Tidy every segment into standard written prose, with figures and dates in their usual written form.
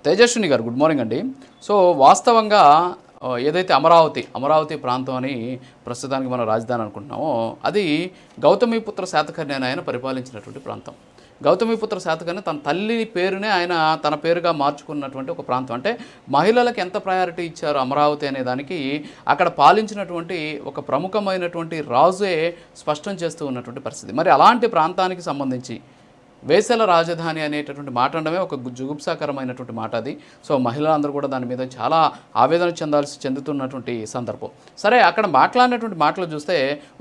తేజస్విని గారు good morning అండి. So వాస్తవంగా ఏదైతే అమరావతి ప్రాంతం అని ప్రస్తుతానికి మనం రాజధాని అనుకుంటున్నామో అది గౌతమిపుత్ర శాతకర్ణి అని ఆయన పరిపాలించినటువంటి ప్రాంతం. గౌతమిపుత్ర శాతకర్ణి తన తల్లి పేరునే ఆయన తన పేరుగా మార్చుకున్నటువంటి ఒక ప్రాంతం. అంటే మహిళలకు ఎంత ప్రయారిటీ ఇచ్చారు అమరావతి అనే దానికి అక్కడ పాలించినటువంటి ఒక ప్రముఖమైనటువంటి రాజే స్పష్టం చేస్తూ ఉన్నటువంటి పరిస్థితి. మరి అలాంటి ప్రాంతానికి సంబంధించి వేసల రాజధాని అనేటటువంటి మాట అనడమే ఒక జుగుప్సాకరమైనటువంటి మాట అది. సో మహిళలందరూ కూడా దాని మీద చాలా ఆవేదన చెందుతున్నటువంటి సందర్భం. సరే, అక్కడ మాట్లాడినటువంటి మాటలు చూస్తే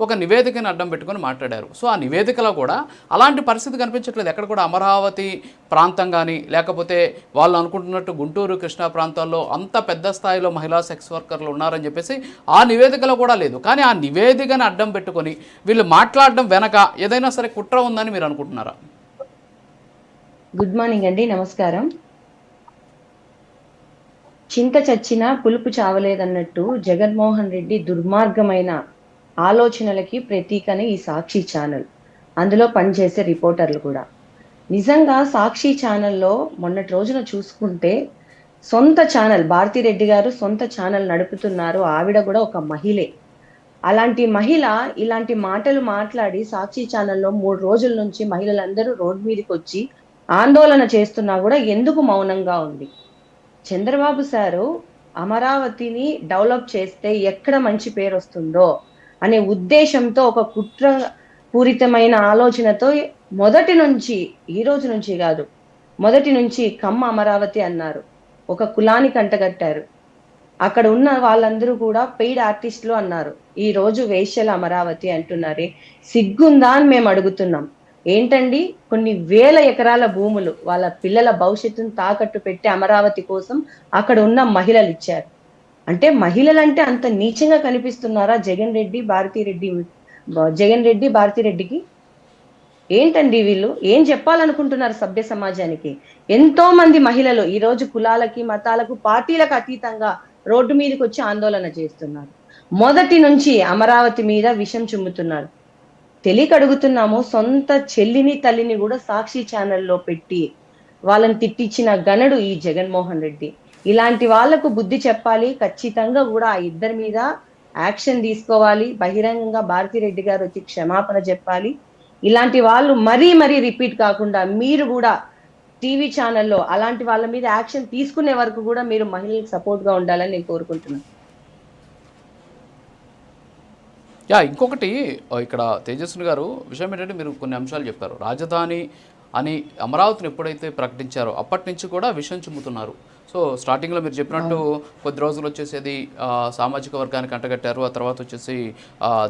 ఒక నివేదికను అడ్డం పెట్టుకొని మాట్లాడారు. సో ఆ నివేదికలో కూడా అలాంటి పరిస్థితి కనిపించట్లేదు. ఎక్కడ కూడా అమరావతి ప్రాంతం కానీ లేకపోతే వాళ్ళు అనుకుంటున్నట్టు గుంటూరు కృష్ణా ప్రాంతాల్లో అంత పెద్ద స్థాయిలో మహిళా సెక్స్ వర్కర్లు ఉన్నారని చెప్పేసి ఆ నివేదికలో కూడా లేదు. కానీ ఆ నివేదికను అడ్డం పెట్టుకొని వీళ్ళు మాట్లాడడం వెనక ఏదైనా సరే కుట్ర ఉందని మీరు అనుకుంటున్నారా? గుడ్ మార్నింగ్ అండి, నమస్కారం. చింత చచ్చినా పులుపు చావలేదన్నట్టు జగన్మోహన్ రెడ్డి దుర్మార్గమైన ఆలోచనలకి ప్రతీకనే ఈ సాక్షి ఛానల్, అందులో పనిచేసే రిపోర్టర్లు కూడా. నిజంగా సాక్షి ఛానల్లో మొన్నటి రోజున చూసుకుంటే సొంత ఛానల్, భారతిరెడ్డి గారు సొంత ఛానల్ నడుపుతున్నారు. ఆవిడ కూడా ఒక మహిళే. అలాంటి మహిళ ఇలాంటి మాటలు మాట్లాడి సాక్షి ఛానల్లో 3 రోజుల నుంచి మహిళలందరూ రోడ్డు మీదకి వచ్చి ఆందోళన చేస్తున్నా కూడా ఎందుకు మౌనంగా ఉంది? చంద్రబాబు సారు అమరావతిని డెవలప్ చేస్తే ఎక్కడ మంచి పేరు వస్తుందో అనే ఉద్దేశంతో, ఒక కుట్ర పూరితమైన ఆలోచనతో మొదటి నుంచి, ఈ రోజు నుంచి కాదు, మొదటి నుంచి కమ్మ అమరావతి అన్నారు. ఒక కులానికి అంటగట్టారు. అక్కడ ఉన్న వాళ్ళందరూ కూడా పెయిడ్ ఆర్టిస్టులు అన్నారు. ఈ రోజు వేశ్యల అమరావతి అంటున్నారే, సిగ్గుందా అని మేము అడుగుతున్నాం. ఏంటండి, కొన్ని వేల ఎకరాల భూములు వాళ్ళ పిల్లల భవిష్యత్తును తాకట్టు పెట్టి అమరావతి కోసం అక్కడ ఉన్న మహిళలు ఇచ్చారు. అంటే మహిళలంటే అంత నీచంగా కనిపిస్తున్నారా జగన్ రెడ్డి భారతిరెడ్డికి? ఏంటండి వీళ్ళు ఏం చెప్పాలనుకుంటున్నారు సభ్య సమాజానికి? ఎంతో మంది మహిళలు ఈ రోజు కులాలకి, మతాలకు, పార్టీలకు అతీతంగా రోడ్డు మీదకి వచ్చి ఆందోళన చేస్తున్నారు. మొదటి నుంచి అమరావతి మీద విషం చుమ్ముతున్నారు. తెలియక అడుగుతున్నాము, సొంత చెల్లిని తల్లిని కూడా సాక్షి ఛానల్లో పెట్టి వాళ్ళని తిట్టించిన గనుడు ఈ జగన్మోహన్ రెడ్డి. ఇలాంటి వాళ్లకు బుద్ధి చెప్పాలి. ఖచ్చితంగా కూడా ఆ ఇద్దరి మీద యాక్షన్ తీసుకోవాలి. బహిరంగంగా భారతిరెడ్డి గారు వచ్చి క్షమాపణ చెప్పాలి. ఇలాంటి వాళ్ళు మరీ రిపీట్ కాకుండా మీరు కూడా టీవీ ఛానల్లో అలాంటి వాళ్ళ మీద యాక్షన్ తీసుకునే వరకు కూడా మీరు మహిళలకు సపోర్ట్ గా ఉండాలని నేను కోరుకుంటున్నాను. ఇంకొకటి ఇక్కడ తేజస్విని గారు విషయం ఏంటంటే, మీరు కొన్ని అంశాలు చెప్పారు. రాజధాని అని అమరావతిని ఎప్పుడైతే ప్రకటించారో అప్పటి నుంచి కూడా విషయం చిమ్ముతున్నారు. సో స్టార్టింగ్లో మీరు చెప్పినట్టు కొద్ది రోజులు వచ్చేసి అది సామాజిక వర్గానికి అంటగట్టారు. ఆ తర్వాత వచ్చేసి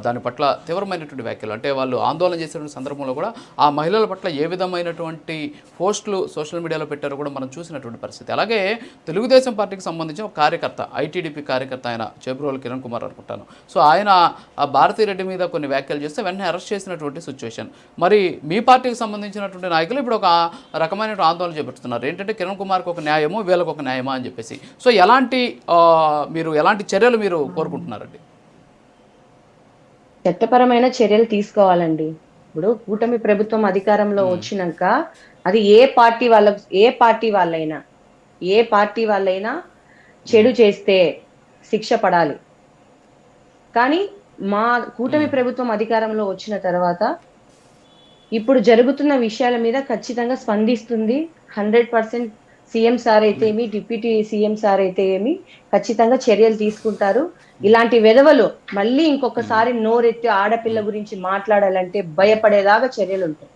దాని పట్ల తీవ్రమైనటువంటి వ్యాఖ్యలు, అంటే వాళ్ళు ఆందోళన చేసేటువంటి సందర్భంలో కూడా ఆ మహిళల పట్ల ఏ విధమైనటువంటి పోస్టులు సోషల్ మీడియాలో పెట్టారో కూడా మనం చూసినటువంటి పరిస్థితి. అలాగే తెలుగుదేశం పార్టీకి సంబంధించిన ఒక కార్యకర్త, ఐటీడీపీ కార్యకర్త, ఆయన చేబ్రోలు కిరణ్ కుమార్ అనుకుంటాను. సో ఆయన భారతిరెడ్డి మీద కొన్ని వ్యాఖ్యలు చేస్తే వెంటనే అరెస్ట్ చేసినటువంటి సిచ్యువేషన్. మరి మీ పార్టీకి సంబంధించినటువంటి నాయకులు ఇప్పుడు ఒక రకమైన ఆందోళన చేపడుతున్నారు. ఏంటంటే కిరణ్ కుమార్కి ఒక న్యాయము, వీళ్ళకు ఒక న్యాయమా అని చెప్పేసి. సో మీరు ఎలాంటి చర్యలు మీరు కోరుకుంటున్నారండి? చట్టపరమైన చర్యలు తీసుకోవాలండి. ఇప్పుడు కూటమి ప్రభుత్వం అధికారంలో వచ్చినాక అది ఏ పార్టీ వాళ్ళైనా చెడు చేస్తే శిక్ష పడాలి. కానీ మా కూటమి ప్రభుత్వం అధికారంలో వచ్చిన తర్వాత ఇప్పుడు జరుగుతున్న విషయాల మీద ఖచ్చితంగా స్పందిస్తుంది. 100% సీఎం సార్ అయితే ఏమి, డిప్యూటీ సీఎం సార్ అయితే ఏమి, ఖచ్చితంగా చర్యలు తీసుకుంటారు. ఇలాంటి వెధవలు మళ్ళీ ఇంకొకసారి నోరెత్తి ఆడపిల్ల గురించి మాట్లాడాలంటే భయపడేలాగా చర్యలు ఉంటాయి.